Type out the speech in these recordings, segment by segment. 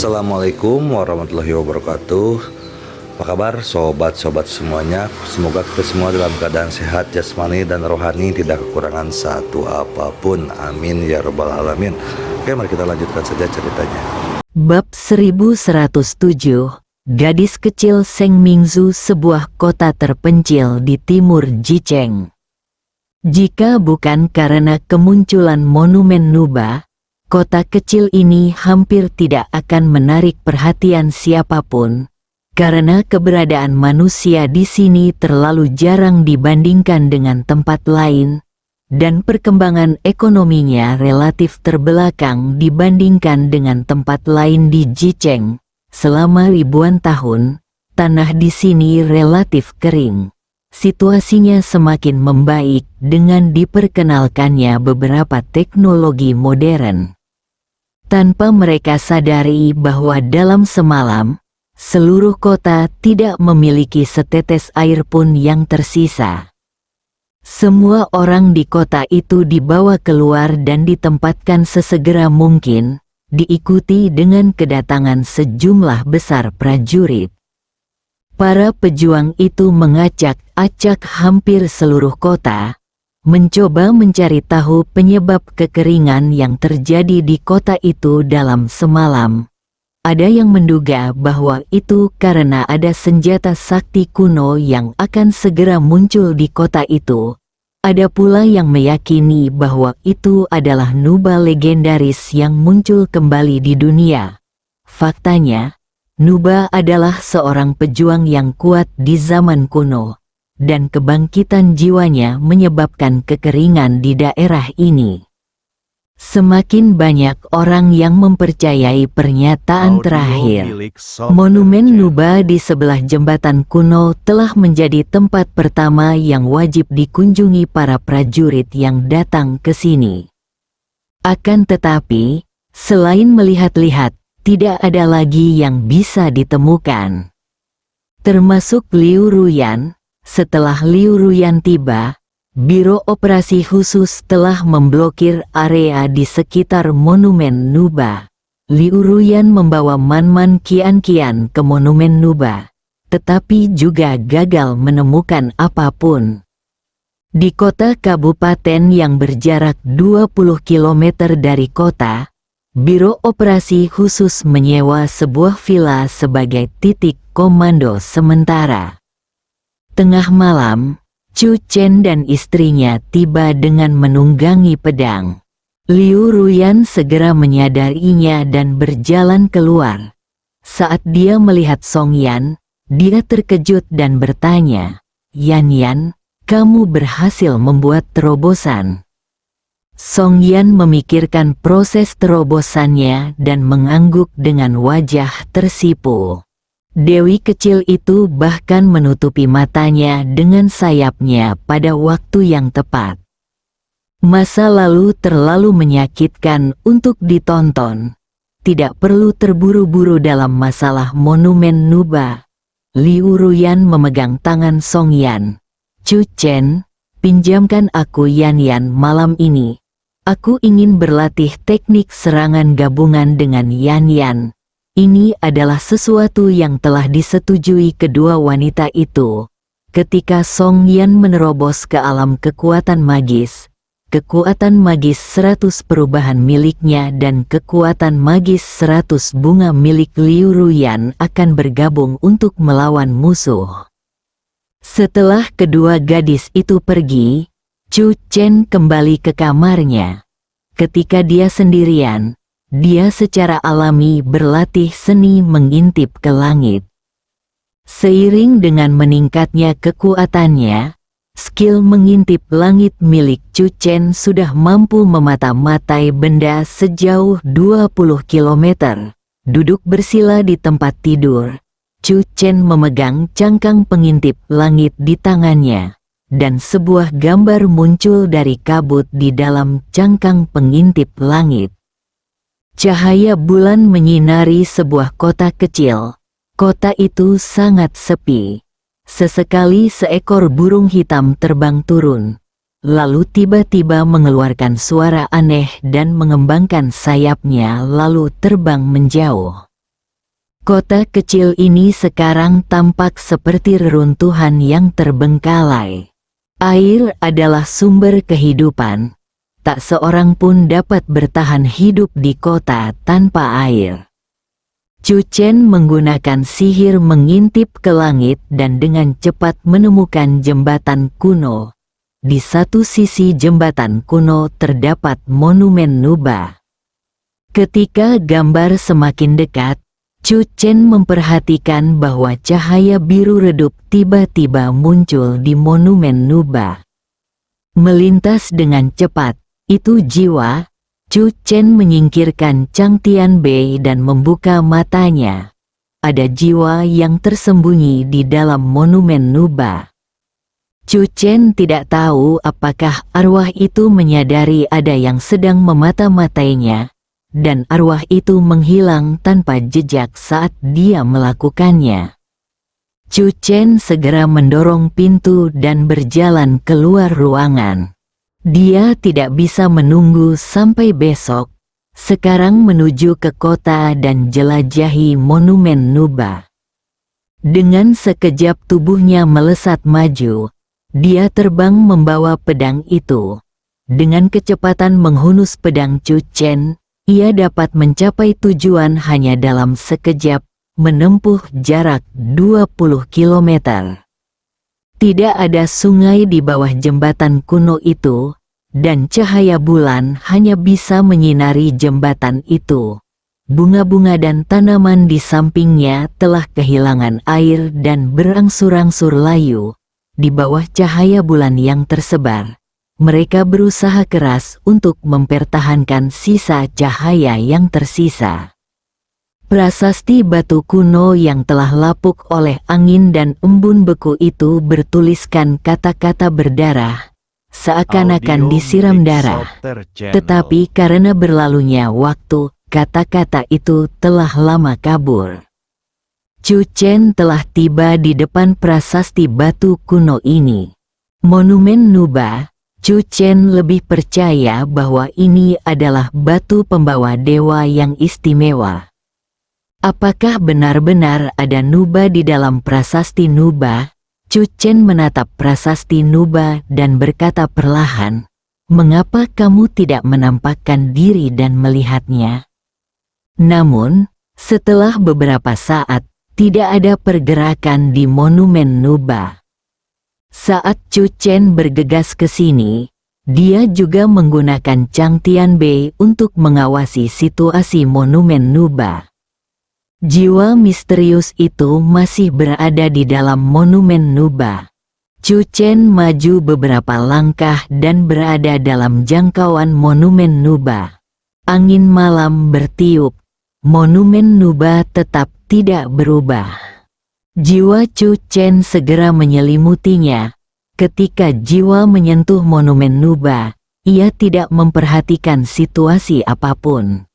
Assalamualaikum warahmatullahi wabarakatuh. Apa kabar sobat-sobat semuanya? Semoga kita semua dalam keadaan sehat jasmani dan rohani, tidak kekurangan satu apapun. Amin ya rabbal alamin. Oke, mari kita lanjutkan saja ceritanya. Bab 1107. Gadis kecil Sengmingzu, sebuah kota terpencil di timur Jicheng. Jika bukan karena kemunculan monumen Nuba, kota kecil ini hampir tidak akan menarik perhatian siapapun, karena keberadaan manusia di sini terlalu jarang dibandingkan dengan tempat lain, dan perkembangan ekonominya relatif terbelakang dibandingkan dengan tempat lain di Jicheng. Selama ribuan tahun, tanah di sini relatif kering. Situasinya semakin membaik dengan diperkenalkannya beberapa teknologi modern. Tanpa mereka sadari bahwa dalam semalam, seluruh kota tidak memiliki setetes air pun yang tersisa. Semua orang di kota itu dibawa keluar dan ditempatkan sesegera mungkin, diikuti dengan kedatangan sejumlah besar prajurit. Para pejuang itu mengacak-acak hampir seluruh kota, mencoba mencari tahu penyebab kekeringan yang terjadi di kota itu dalam semalam. Ada yang menduga bahwa itu karena ada senjata sakti kuno yang akan segera muncul di kota itu. Ada pula yang meyakini bahwa itu adalah Nuba legendaris yang muncul kembali di dunia. Faktanya, Nuba adalah seorang pejuang yang kuat di zaman kuno, dan kebangkitan jiwanya menyebabkan kekeringan di daerah ini. Semakin banyak orang yang mempercayai pernyataan terakhir. Monumen Nuba di sebelah jembatan kuno telah menjadi tempat pertama yang wajib dikunjungi para prajurit yang datang ke sini. Akan tetapi, selain melihat-lihat, tidak ada lagi yang bisa ditemukan. Termasuk Liu Ruyan. Setelah Liu Ruyan tiba, Biro Operasi Khusus telah memblokir area di sekitar monumen Nuba. Liu Ruyan membawa Man-Man Qian-Qian ke monumen Nuba, tetapi juga gagal menemukan apapun. Di kota kabupaten yang berjarak 20 km dari kota, Biro Operasi Khusus menyewa sebuah villa sebagai titik komando sementara. Tengah malam, Chu Chen dan istrinya tiba dengan menunggangi pedang. Liu Ruyan segera menyadarinya dan berjalan keluar. Saat dia melihat Song Yan, dia terkejut dan bertanya, "Yan, kamu berhasil membuat terobosan?" Song Yan memikirkan proses terobosannya dan mengangguk dengan wajah tersipu. Dewi kecil itu bahkan menutupi matanya dengan sayapnya pada waktu yang tepat. Masa lalu terlalu menyakitkan untuk ditonton. Tidak perlu terburu-buru dalam masalah monumen Nuba. Liu Ruyan memegang tangan Song Yan. "Chu Chen, pinjamkan aku Yan malam ini. Aku ingin berlatih teknik serangan gabungan dengan Yan. Ini adalah sesuatu yang telah disetujui kedua wanita itu. Ketika Song Yan menerobos ke alam kekuatan magis 100 perubahan miliknya dan kekuatan magis 100 bunga milik Liu Ruyan akan bergabung untuk melawan musuh. Setelah kedua gadis itu pergi, Chu Chen kembali ke kamarnya. Ketika dia sendirian, dia secara alami berlatih seni mengintip ke langit. Seiring dengan meningkatnya kekuatannya, skill mengintip langit milik Chu Chen sudah mampu memata-matai benda sejauh 20 km. Duduk bersila di tempat tidur, Chu Chen memegang cangkang pengintip langit di tangannya, dan sebuah gambar muncul dari kabut di dalam cangkang pengintip langit. Cahaya bulan menyinari sebuah kota kecil. Kota itu sangat sepi. Sesekali seekor burung hitam terbang turun, lalu tiba-tiba mengeluarkan suara aneh dan mengembangkan sayapnya lalu terbang menjauh. Kota kecil ini sekarang tampak seperti reruntuhan yang terbengkalai. Air adalah sumber kehidupan. Tak seorang pun dapat bertahan hidup di kota tanpa air. Chu Chen menggunakan sihir mengintip ke langit dan dengan cepat menemukan jembatan kuno. Di satu sisi jembatan kuno terdapat monumen Nuba. Ketika gambar semakin dekat, Chu Chen memperhatikan bahwa cahaya biru redup tiba-tiba muncul di monumen Nuba. Melintas dengan cepat, itu jiwa. Chu Chen menyingkirkan Chang Tianbei dan membuka matanya. Ada jiwa yang tersembunyi di dalam monumen Nuba. Chu Chen tidak tahu apakah arwah itu menyadari ada yang sedang memata-matainya, dan arwah itu menghilang tanpa jejak saat dia melakukannya. Chu Chen segera mendorong pintu dan berjalan keluar ruangan. Dia tidak bisa menunggu sampai besok. Sekarang menuju ke kota dan jelajahi monumen Nuba. Dengan sekejap tubuhnya melesat maju. Dia terbang membawa pedang itu. Dengan kecepatan menghunus pedang Chu Chen, ia dapat mencapai tujuan hanya dalam sekejap, menempuh jarak 20 kilometer. Tidak ada sungai di bawah jembatan kuno itu, dan cahaya bulan hanya bisa menyinari jembatan itu. Bunga-bunga dan tanaman di sampingnya telah kehilangan air dan berangsur-angsur layu. Di bawah cahaya bulan yang tersebar, mereka berusaha keras untuk mempertahankan sisa cahaya yang tersisa. Prasasti batu kuno yang telah lapuk oleh angin dan embun beku itu bertuliskan kata-kata berdarah, seakan-akan disiram darah. Tetapi karena berlalunya waktu, kata-kata itu telah lama kabur. Chu Chen telah tiba di depan prasasti batu kuno ini. Monumen Nuba. Chu Chen lebih percaya bahwa ini adalah batu pembawa dewa yang istimewa. Apakah benar-benar ada Nuba di dalam prasasti Nuba? Chu Chen menatap prasasti Nuba dan berkata perlahan, "Mengapa kamu tidak menampakkan diri dan melihatnya?" Namun, setelah beberapa saat, tidak ada pergerakan di monumen Nuba. Saat Chu Chen bergegas ke sini, dia juga menggunakan Chang Tianbei untuk mengawasi situasi monumen Nuba. Jiwa misterius itu masih berada di dalam monumen Nuba. Chu Chen maju beberapa langkah dan berada dalam jangkauan monumen Nuba. Angin malam bertiup. Monumen Nuba tetap tidak berubah. Jiwa Chu Chen segera menyelimutinya. Ketika jiwa menyentuh monumen Nuba, ia tidak memperhatikan situasi apapun.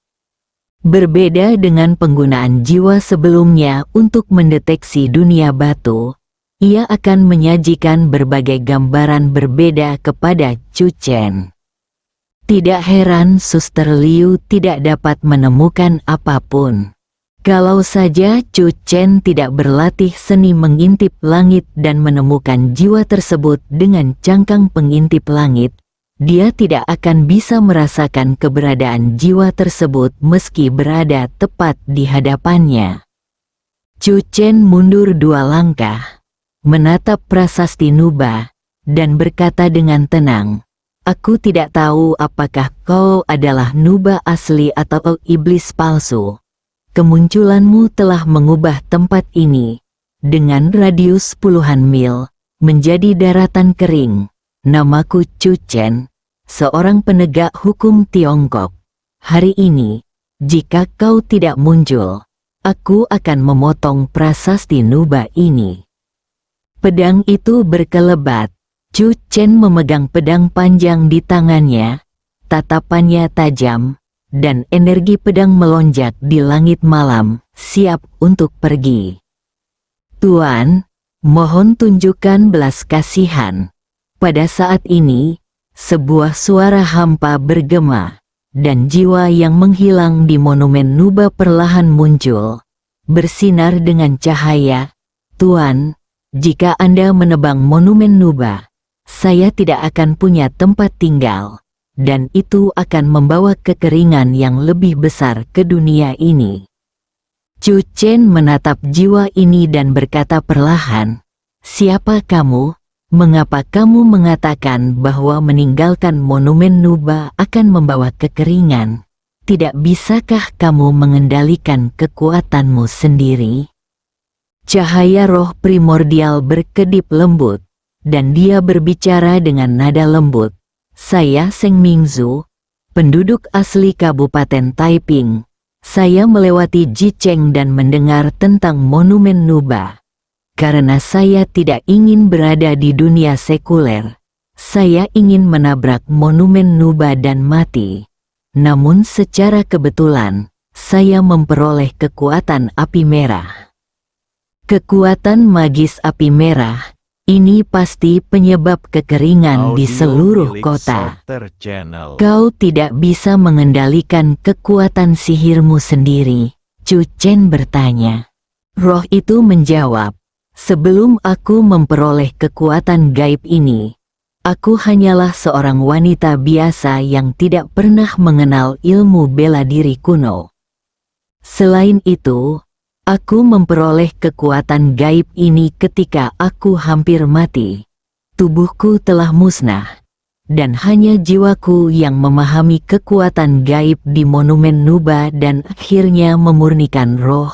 Berbeda dengan penggunaan jiwa sebelumnya untuk mendeteksi dunia batu, ia akan menyajikan berbagai gambaran berbeda kepada Chu Chen. Tidak heran Suster Liu tidak dapat menemukan apapun. Kalau saja Chu Chen tidak berlatih seni mengintip langit dan menemukan jiwa tersebut dengan cangkang pengintip langit, dia tidak akan bisa merasakan keberadaan jiwa tersebut meski berada tepat di hadapannya. Chu Chen mundur 2 langkah, menatap prasasti Nuba, dan berkata dengan tenang, "Aku tidak tahu apakah kau adalah Nuba asli atau iblis palsu. Kemunculanmu telah mengubah tempat ini, dengan radius puluhan mil, menjadi daratan kering. Namaku Chu Chen, seorang penegak hukum Tiongkok. Hari ini, jika kau tidak muncul, aku akan memotong prasasti Nuba ini." Pedang itu berkelebat. Chu Chen memegang pedang panjang di tangannya, tatapannya tajam, dan energi pedang melonjak di langit malam, siap untuk pergi. "Tuan, mohon tunjukkan belas kasihan." Pada saat ini, sebuah suara hampa bergema, dan jiwa yang menghilang di monumen Nuba perlahan muncul. bersinar dengan cahaya. Tuan, jika Anda menebang monumen Nuba, saya tidak akan punya tempat tinggal, dan itu akan membawa kekeringan yang lebih besar ke dunia ini. Chu Chen menatap jiwa ini dan berkata perlahan, "Siapa kamu? Mengapa kamu mengatakan bahwa meninggalkan monumen Nuba akan membawa kekeringan? Tidak bisakah kamu mengendalikan kekuatanmu sendiri?" Cahaya roh primordial berkedip lembut, dan dia berbicara dengan nada lembut. "Saya Seng Mingzu, penduduk asli Kabupaten Taiping. Saya melewati Jicheng dan mendengar tentang monumen Nuba. Karena saya tidak ingin berada di dunia sekuler, saya ingin menabrak monumen Nuba dan mati. Namun secara kebetulan, saya memperoleh kekuatan api merah. Kekuatan magis api merah, ini pasti penyebab kekeringan di seluruh kota. Kau tidak bisa mengendalikan kekuatan sihirmu sendiri?" Chu Chen bertanya. Roh itu menjawab, "Sebelum aku memperoleh kekuatan gaib ini, aku hanyalah seorang wanita biasa yang tidak pernah mengenal ilmu bela diri kuno. Selain itu, aku memperoleh kekuatan gaib ini ketika aku hampir mati. Tubuhku telah musnah, dan hanya jiwaku yang memahami kekuatan gaib di monumen Nuba dan akhirnya memurnikan roh.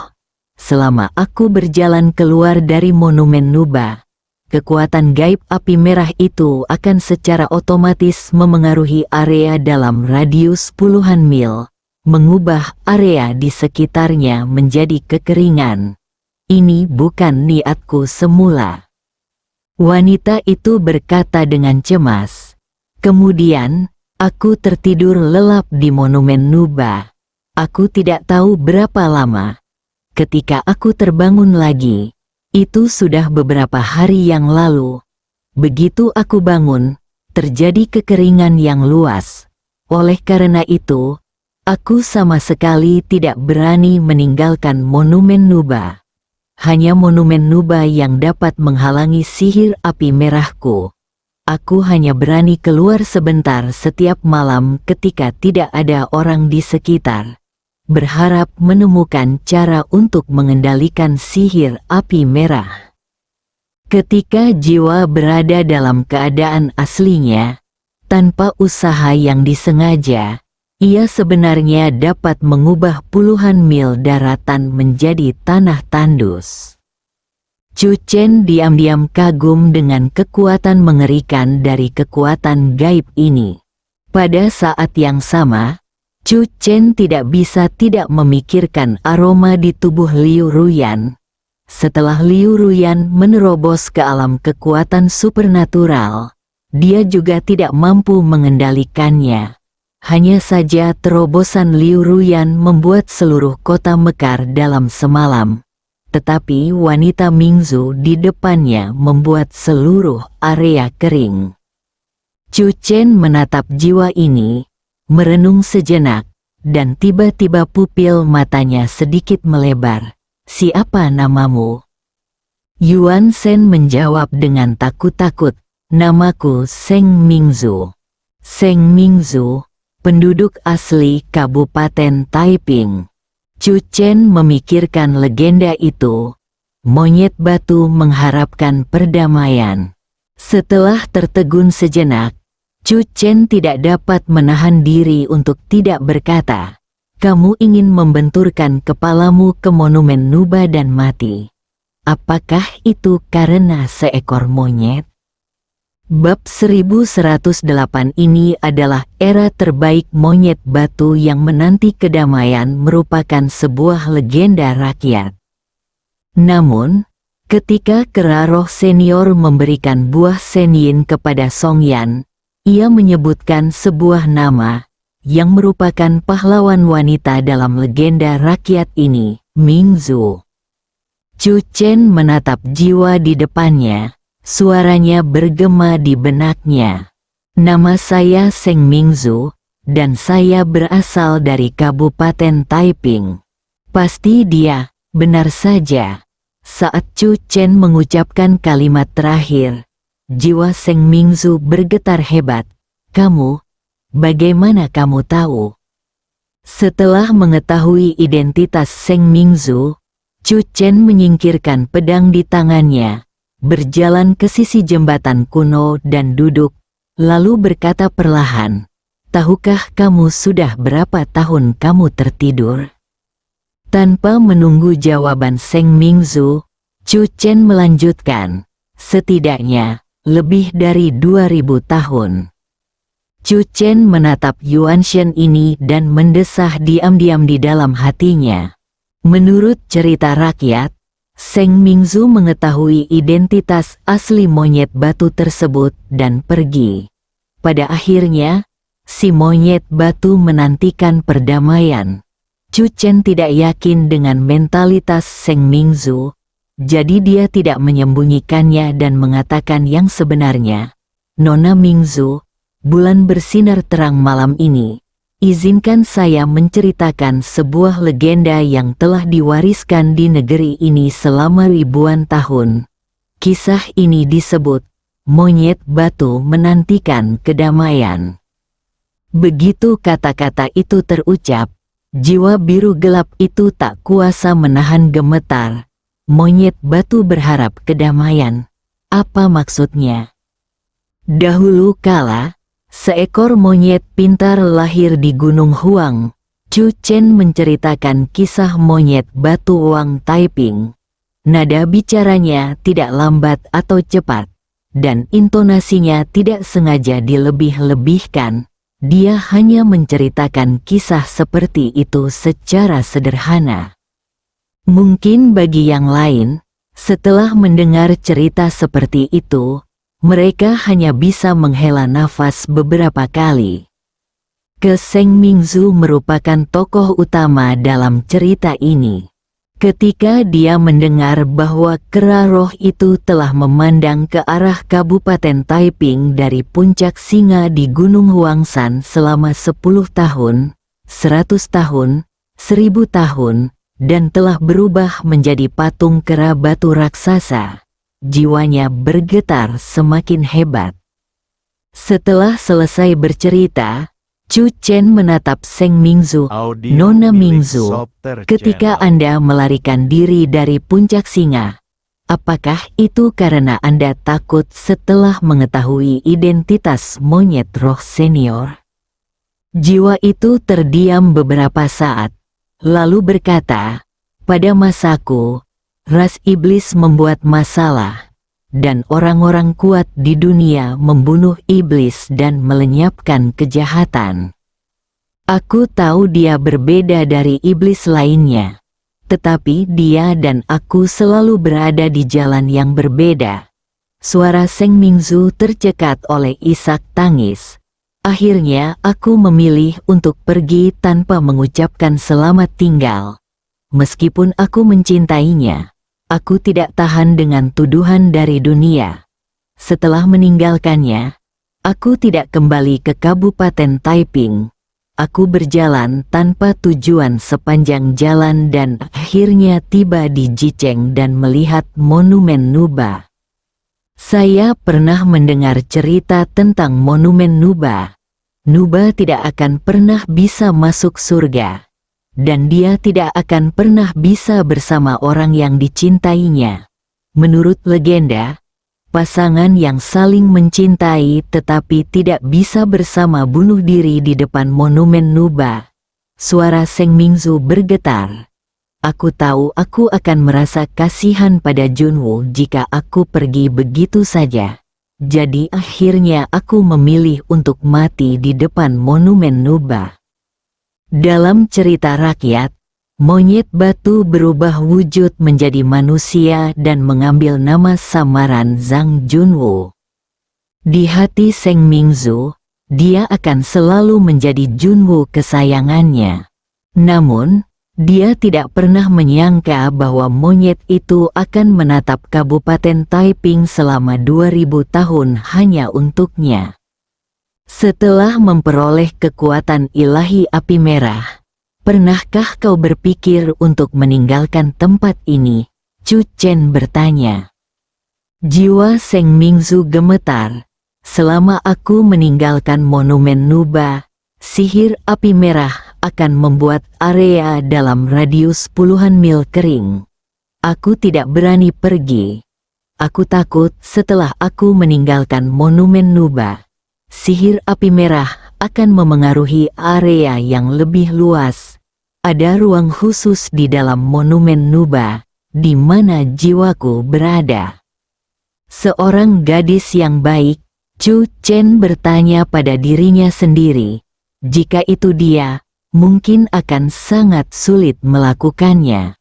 Selama aku berjalan keluar dari monumen Nuba, kekuatan gaib api merah itu akan secara otomatis memengaruhi area dalam radius puluhan mil, mengubah area di sekitarnya menjadi kekeringan. Ini bukan niatku semula." Wanita itu berkata dengan cemas. "Kemudian, aku tertidur lelap di monumen Nuba. Aku tidak tahu berapa lama. Ketika aku terbangun lagi, itu sudah beberapa hari yang lalu. Begitu aku bangun, terjadi kekeringan yang luas. Oleh karena itu, aku sama sekali tidak berani meninggalkan monumen Nuba. Hanya monumen Nuba yang dapat menghalangi sihir api merahku. Aku hanya berani keluar sebentar setiap malam ketika tidak ada orang di sekitar, berharap menemukan cara untuk mengendalikan sihir api merah." Ketika jiwa berada dalam keadaan aslinya, tanpa usaha yang disengaja, ia sebenarnya dapat mengubah puluhan mil daratan menjadi tanah tandus. Chu Chen diam-diam kagum dengan kekuatan mengerikan dari kekuatan gaib ini. Pada saat yang sama, Chu Chen tidak bisa tidak memikirkan aroma di tubuh Liu Ruyan. Setelah Liu Ruyan menerobos ke alam kekuatan supernatural, dia juga tidak mampu mengendalikannya. Hanya saja terobosan Liu Ruyan membuat seluruh kota mekar dalam semalam. Tetapi wanita Mingzu di depannya membuat seluruh area kering. Chu Chen menatap jiwa ini, merenung sejenak, dan tiba-tiba pupil matanya sedikit melebar. "Siapa namamu?" Yuan Shen menjawab dengan takut-takut, "Namaku Seng Mingzu." Seng Mingzu, penduduk asli Kabupaten Taiping. Chu Chen memikirkan legenda itu. Monyet batu mengharapkan perdamaian. Setelah tertegun sejenak, Chu Chen tidak dapat menahan diri untuk tidak berkata, "Kamu ingin membenturkan kepalamu ke monumen Nuba dan mati. Apakah itu karena seekor monyet?" Bab 1108 ini adalah era terbaik monyet batu yang menanti kedamaian merupakan sebuah legenda rakyat. Namun, ketika kera roh senior memberikan buah senyin kepada Song Yan, ia menyebutkan sebuah nama, yang merupakan pahlawan wanita dalam legenda rakyat ini, Mingzu. Chu Chen menatap jiwa di depannya. Suaranya bergema di benaknya. "Nama saya Seng Mingzu, dan saya berasal dari Kabupaten Taiping." "Pasti dia," Benar saja. Saat Chu Chen mengucapkan kalimat terakhir, jiwa Seng Mingzu bergetar hebat. Kamu, bagaimana kamu tahu? Setelah mengetahui identitas Seng Mingzu, Chu Chen menyingkirkan pedang di tangannya, berjalan ke sisi jembatan kuno dan duduk, lalu berkata perlahan, "Tahukah kamu sudah berapa tahun kamu tertidur?" Tanpa menunggu jawaban Seng Mingzu, Chu Chen melanjutkan, "Setidaknya, lebih dari 2000 tahun." Chu Chen menatap Yuan Shen ini dan mendesah diam-diam di dalam hatinya. Menurut cerita rakyat, Seng Mingzu mengetahui identitas asli monyet batu tersebut dan pergi. Pada akhirnya, si monyet batu menantikan perdamaian. Chu Chen tidak yakin dengan mentalitas Seng Mingzu, jadi dia tidak menyembunyikannya dan mengatakan yang sebenarnya. "Nona Mingzu, bulan bersinar terang malam ini. Izinkan saya menceritakan sebuah legenda yang telah diwariskan di negeri ini selama ribuan tahun. Kisah ini disebut, monyet batu menantikan kedamaian." Begitu kata-kata itu terucap, jiwa biru gelap itu tak kuasa menahan gemetar. Monyet batu berharap kedamaian. Apa maksudnya? Dahulu kala, seekor monyet pintar lahir di Gunung Huang. Chu Chen menceritakan kisah monyet batu Wang Taiping. Nada bicaranya tidak lambat atau cepat, dan intonasinya tidak sengaja dilebih-lebihkan. Dia hanya menceritakan kisah seperti itu secara sederhana. Mungkin bagi yang lain, setelah mendengar cerita seperti itu, mereka hanya bisa menghela nafas beberapa kali. Seng Mingzu merupakan tokoh utama dalam cerita ini. Ketika dia mendengar bahwa kera roh itu telah memandang ke arah Kabupaten Taiping dari puncak singa di Gunung Huangshan selama 10 tahun, 100 tahun, 1000 tahun, dan telah berubah menjadi patung kera batu raksasa, jiwanya bergetar semakin hebat. Setelah selesai bercerita, Chu Chen menatap Seng Mingzu. "Nona Mingzu, ketika Anda melarikan diri dari puncak singa, apakah itu karena Anda takut setelah mengetahui identitas monyet roh senior?" Jiwa itu terdiam beberapa saat, lalu berkata, "Pada masaku, ras iblis membuat masalah, dan orang-orang kuat di dunia membunuh iblis dan melenyapkan kejahatan. Aku tahu dia berbeda dari iblis lainnya, tetapi dia dan aku selalu berada di jalan yang berbeda." Suara Seng Mingzu tercekat oleh isak tangis. "Akhirnya aku memilih untuk pergi tanpa mengucapkan selamat tinggal. Meskipun aku mencintainya, aku tidak tahan dengan tuduhan dari dunia. Setelah meninggalkannya, aku tidak kembali ke Kabupaten Taiping. Aku berjalan tanpa tujuan sepanjang jalan dan akhirnya tiba di Jicheng dan melihat Monumen Nuba. Saya pernah mendengar cerita tentang Monumen Nuba. Nuba tidak akan pernah bisa masuk surga, dan dia tidak akan pernah bisa bersama orang yang dicintainya. Menurut legenda, pasangan yang saling mencintai tetapi tidak bisa bersama bunuh diri di depan Monumen Nuba." Suara Seng Mingzu bergetar. "Aku tahu aku akan merasa kasihan pada Junwoo jika aku pergi begitu saja. Jadi akhirnya aku memilih untuk mati di depan Monumen Nuba." Dalam cerita rakyat, monyet batu berubah wujud menjadi manusia dan mengambil nama samaran Zhang Junwoo. Di hati Seng Mingzu, dia akan selalu menjadi Junwoo kesayangannya. Namun, dia tidak pernah menyangka bahwa monyet itu akan menatap Kabupaten Taiping selama 2000 tahun hanya untuknya. Setelah memperoleh kekuatan ilahi api merah, Pernahkah kau berpikir untuk meninggalkan tempat ini? Chu Chen bertanya. Jiwa Seng Mingzu gemetar. Selama aku meninggalkan monumen Nuba, sihir api merah akan membuat area dalam radius puluhan mil kering. Aku tidak berani pergi. Aku takut setelah aku meninggalkan monumen Nuba, sihir api merah akan memengaruhi area yang lebih luas. Ada ruang khusus di dalam monumen Nuba, di mana jiwaku berada. Seorang gadis yang baik, Chu Chen bertanya pada dirinya sendiri. Jika itu dia, mungkin akan sangat sulit melakukannya.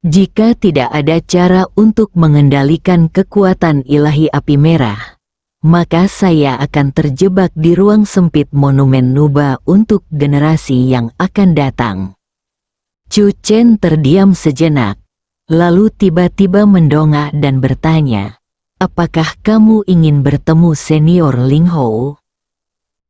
Jika tidak ada cara untuk mengendalikan kekuatan ilahi api merah, maka saya akan terjebak di ruang sempit monumen Nuba untuk generasi yang akan datang. Chu Chen terdiam sejenak, lalu tiba-tiba mendongak dan bertanya, apakah kamu ingin bertemu senior Ling Hou?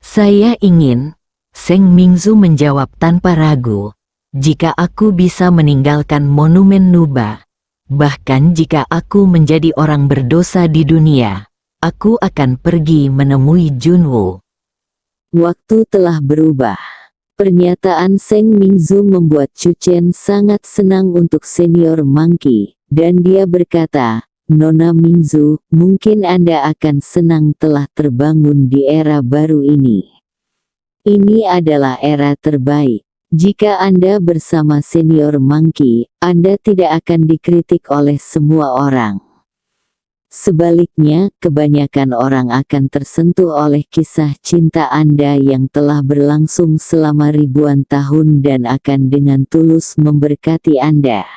Saya ingin, Seng Mingzu menjawab tanpa ragu. Jika aku bisa meninggalkan monumen Nuba, bahkan jika aku menjadi orang berdosa di dunia, aku akan pergi menemui Junwo. Waktu telah berubah. Pernyataan Seng Mingzu membuat Chu Chen sangat senang untuk senior Monkey, dan dia berkata, Nona Mingzu, mungkin Anda akan senang telah terbangun di era baru ini. Ini adalah era terbaik. Jika Anda bersama senior Monkey, Anda tidak akan dikritik oleh semua orang. Sebaliknya, kebanyakan orang akan tersentuh oleh kisah cinta Anda yang telah berlangsung selama ribuan tahun dan akan dengan tulus memberkati Anda.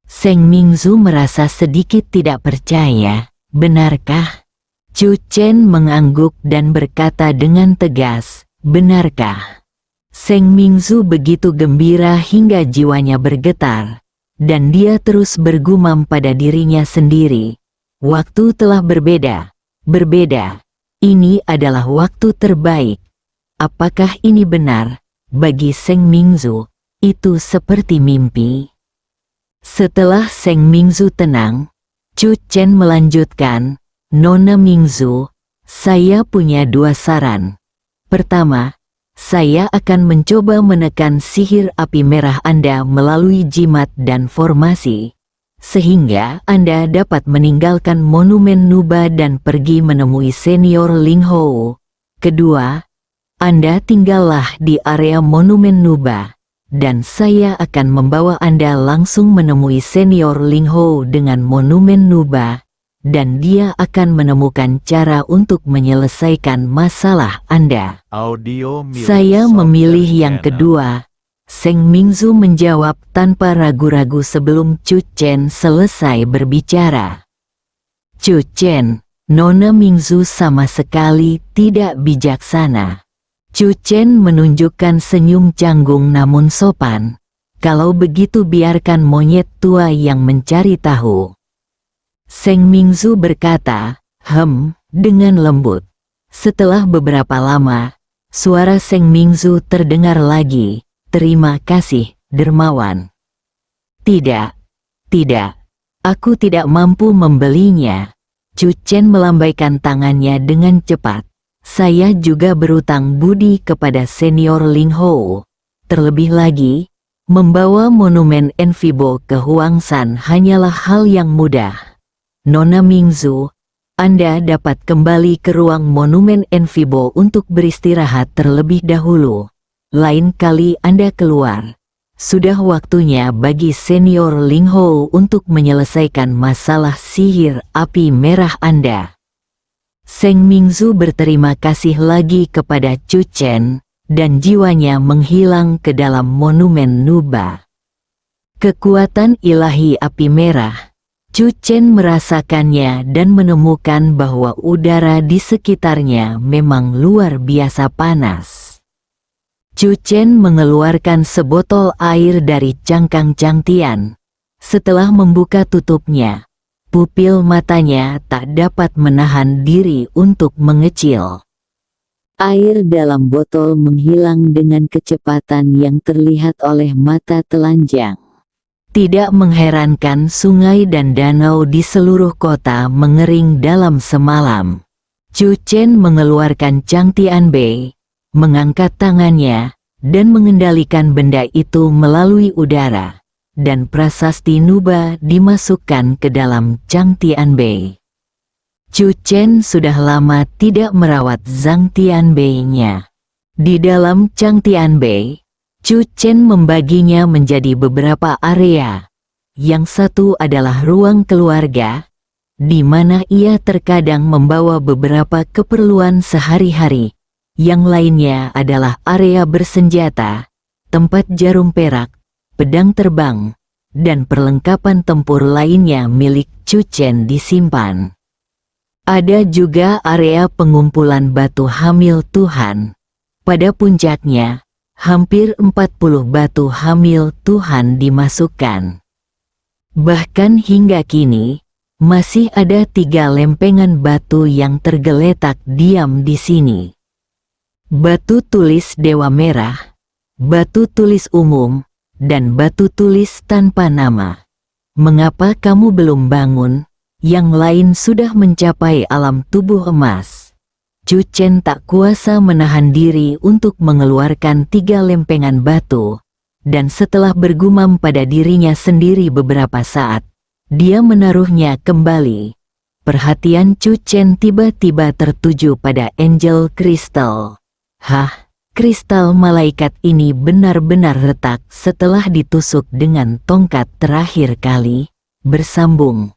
Seng Mingzu merasa sedikit tidak percaya. Benarkah? Chu Chen mengangguk dan berkata dengan tegas, benarkah? Seng Mingzu begitu gembira hingga jiwanya bergetar, dan dia terus bergumam pada dirinya sendiri. Waktu telah berbeda. Ini adalah waktu terbaik. Apakah ini benar? Bagi Seng Mingzu, itu seperti mimpi. Setelah Seng Mingzu tenang, Chu Chen melanjutkan, Nona Mingzu, saya punya dua saran. Pertama, saya akan mencoba menekan sihir api merah Anda melalui jimat dan formasi, sehingga Anda dapat meninggalkan monumen Nuba dan pergi menemui senior Ling Hou. Kedua, Anda tinggallah di area monumen Nuba, dan saya akan membawa Anda langsung menemui senior Ling Hou dengan monumen Nuba, dan dia akan menemukan cara untuk menyelesaikan masalah Anda. Saya memilih yang kedua, Seng Mingzu menjawab tanpa ragu-ragu sebelum Chu Chen selesai berbicara. Chu Chen, Nona Mingzu sama sekali tidak bijaksana. Chu Chen menunjukkan senyum canggung namun sopan. Kalau begitu biarkan monyet tua yang mencari tahu. Seng Mingzu berkata, dengan lembut. Setelah beberapa lama, suara Seng Mingzu terdengar lagi, terima kasih, dermawan. Tidak, aku tidak mampu membelinya. Chu Chen melambaikan tangannya dengan cepat. Saya juga berutang budi kepada senior Ling Hou. Terlebih lagi, membawa monumen Enfibo ke Huangshan hanyalah hal yang mudah. Nona Mingzu, Anda dapat kembali ke ruang monumen Enfibo untuk beristirahat terlebih dahulu. Lain kali Anda keluar. Sudah waktunya bagi senior Ling Hou untuk menyelesaikan masalah sihir api merah Anda. Seng Mingzu berterima kasih lagi kepada Chu Chen, dan jiwanya menghilang ke dalam monumen Nuba. Kekuatan ilahi api merah. Chu Chen merasakannya dan menemukan bahwa udara di sekitarnya memang luar biasa panas. Chu Chen mengeluarkan sebotol air dari cangkang Changtian. Setelah membuka tutupnya, pupil matanya tak dapat menahan diri untuk mengecil. Air dalam botol menghilang dengan kecepatan yang terlihat oleh mata telanjang. Tidak mengherankan sungai dan danau di seluruh kota mengering dalam semalam. Chu Chen mengeluarkan Chang Tianbei, mengangkat tangannya, dan mengendalikan benda itu melalui udara, dan prasasti Nuba dimasukkan ke dalam Chang Tianbei. Chu Chen sudah lama tidak merawat Zhang Tianbei-nya. Di dalam Chang Tianbei, Chu Chen membaginya menjadi beberapa area. Yang satu adalah ruang keluarga, di mana ia terkadang membawa beberapa keperluan sehari-hari. Yang lainnya adalah area bersenjata, tempat jarum perak, pedang terbang, dan perlengkapan tempur lainnya milik Chu Chen disimpan. Ada juga area pengumpulan batu hamil Tuhan. Pada puncaknya, hampir 40 batu hamil Tuhan dimasukkan. Bahkan hingga kini, masih ada 3 lempengan batu yang tergeletak diam di sini. Batu tulis Dewa Merah, batu tulis umum, dan batu tulis tanpa nama. Mengapa kamu belum bangun? Yang lain sudah mencapai alam tubuh emas. Chu Chen tak kuasa menahan diri untuk mengeluarkan 3 lempengan batu, dan setelah bergumam pada dirinya sendiri beberapa saat, dia menaruhnya kembali. Perhatian Chu Chen tiba-tiba tertuju pada Angel Crystal. Hah, kristal malaikat ini benar-benar retak setelah ditusuk dengan tongkat terakhir kali, bersambung.